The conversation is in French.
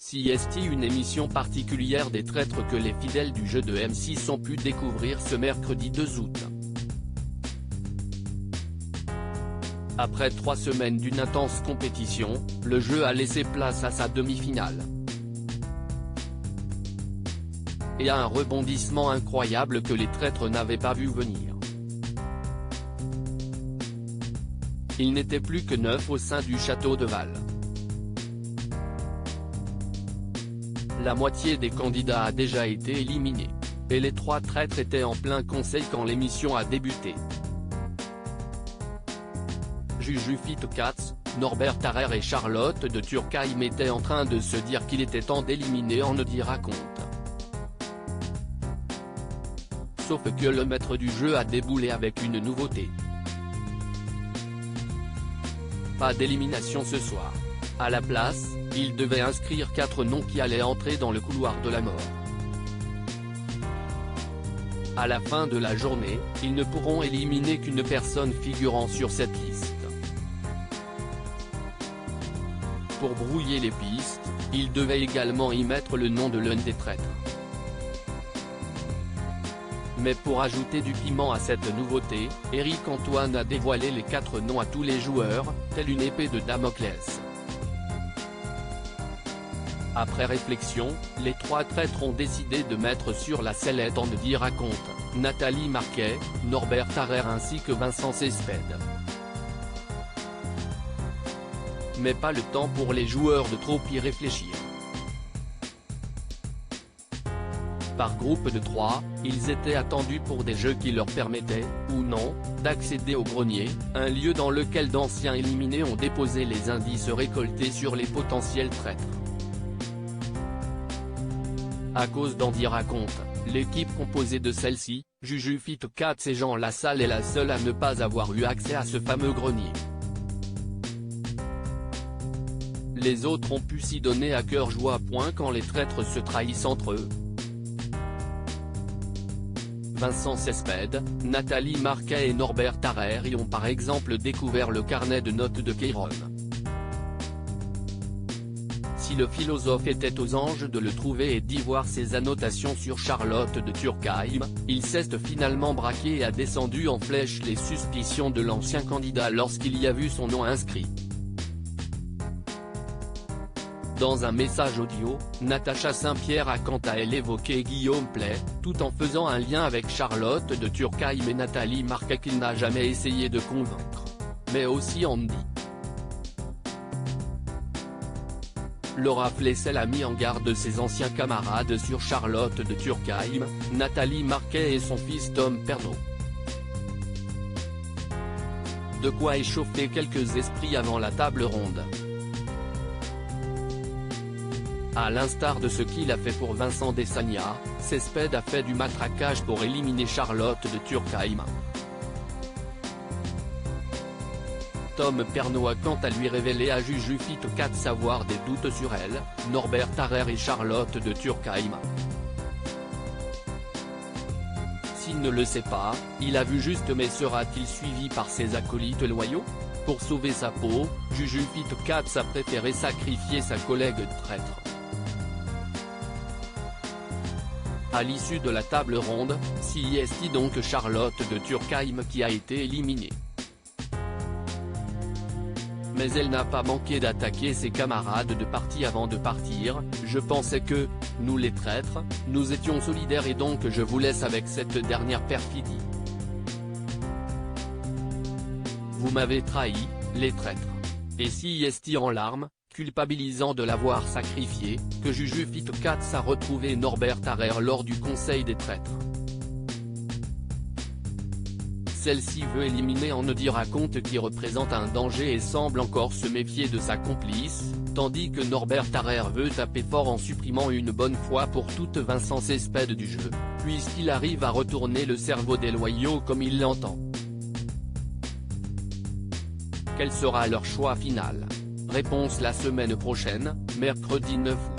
CST, une émission particulière des traîtres que les fidèles du jeu de M6 ont pu découvrir ce mercredi 2 août. Après 3 semaines d'une intense compétition, le jeu a laissé place à sa demi-finale. Et à un rebondissement incroyable que les traîtres n'avaient pas vu venir. Il n'était plus que 9 au sein du château de Val. La moitié des candidats a déjà été éliminée. Et les 3 traîtres étaient en plein conseil quand l'émission a débuté. Juju Fitcats, Norbert Tarrer et Charlotte de Turckheim étaient en train de se dire qu'il était temps d'éliminer On ne dira compte. Sauf que le maître du jeu a déboulé avec une nouveauté. Pas d'élimination ce soir. À la place, il devait inscrire 4 noms qui allaient entrer dans le couloir de la mort. À la fin de la journée, ils ne pourront éliminer qu'une personne figurant sur cette liste. Pour brouiller les pistes, il devait également y mettre le nom de l'un des traîtres. Mais pour ajouter du piment à cette nouveauté, Éric Antoine a dévoilé les 4 noms à tous les joueurs, telle une épée de Damoclès. Après réflexion, les 3 traîtres ont décidé de mettre sur la sellette On ne dira compte, Nathalie Marquet, Norbert Tarrer ainsi que Vincent Cespedes. Mais pas le temps pour les joueurs de trop y réfléchir. Par groupe de 3, ils étaient attendus pour des jeux qui leur permettaient, ou non, d'accéder au grenier, un lieu dans lequel d'anciens éliminés ont déposé les indices récoltés sur les potentiels traîtres. À cause d'On dira compte, l'équipe composée de celle-ci, Juju Fitcats et Jean Lassalle est la seule à ne pas avoir eu accès à ce fameux grenier. Les autres ont pu s'y donner à cœur joie. Quand les traîtres se trahissent entre eux. Vincent Cespedes, Nathalie Marquet et Norbert Tarrer y ont par exemple découvert le carnet de notes de Keyron. Si le philosophe était aux anges de le trouver et d'y voir ses annotations sur Charlotte de Turckheim, il s'est finalement braqué et a descendu en flèche les suspicions de l'ancien candidat lorsqu'il y a vu son nom inscrit. Dans un message audio, Natacha Saint-Pierre a quant à elle évoqué Guillaume Play, tout en faisant un lien avec Charlotte de Turckheim et Nathalie Marquet qu'il n'a jamais essayé de convaincre. Mais aussi Andy. Laura Flessel a mis en garde ses anciens camarades sur Charlotte de Turckheim, Nathalie Marquet et son fils Tom Pernaut. De quoi échauffer quelques esprits avant la table ronde. À l'instar de ce qu'il a fait pour Vincent Desagna, Cespedes a fait du matraquage pour éliminer Charlotte de Turckheim. Tom Pernaut a quant à lui révélé à Juju Fitcats avoir des doutes sur elle, Norbert Tarrer et Charlotte de Turckheim. S'il ne le sait pas, il a vu juste, mais sera-t-il suivi par ses acolytes loyaux? Pour sauver sa peau, Juju Fitcats a préféré sacrifier sa collègue traître. À l'issue de la table ronde, CST donc Charlotte de Turckheim qui a été éliminée. Mais elle n'a pas manqué d'attaquer ses camarades de partie avant de partir. Je pensais que, nous les traîtres, nous étions solidaires et donc je vous laisse avec cette dernière perfidie. Vous m'avez trahi, les traîtres. Et CST en larmes, culpabilisant de l'avoir sacrifié, que Juju Fitcats a retrouvé Norbert Tarrer lors du conseil des traîtres. Celle-ci veut éliminer On ne dira compte qui représente un danger et semble encore se méfier de sa complice, tandis que Norbert Tarrer veut taper fort en supprimant une bonne fois pour toutes Vincent Cespedes du jeu, puisqu'il arrive à retourner le cerveau des loyaux comme il l'entend. Quel sera leur choix final? Réponse la semaine prochaine, mercredi 9 août.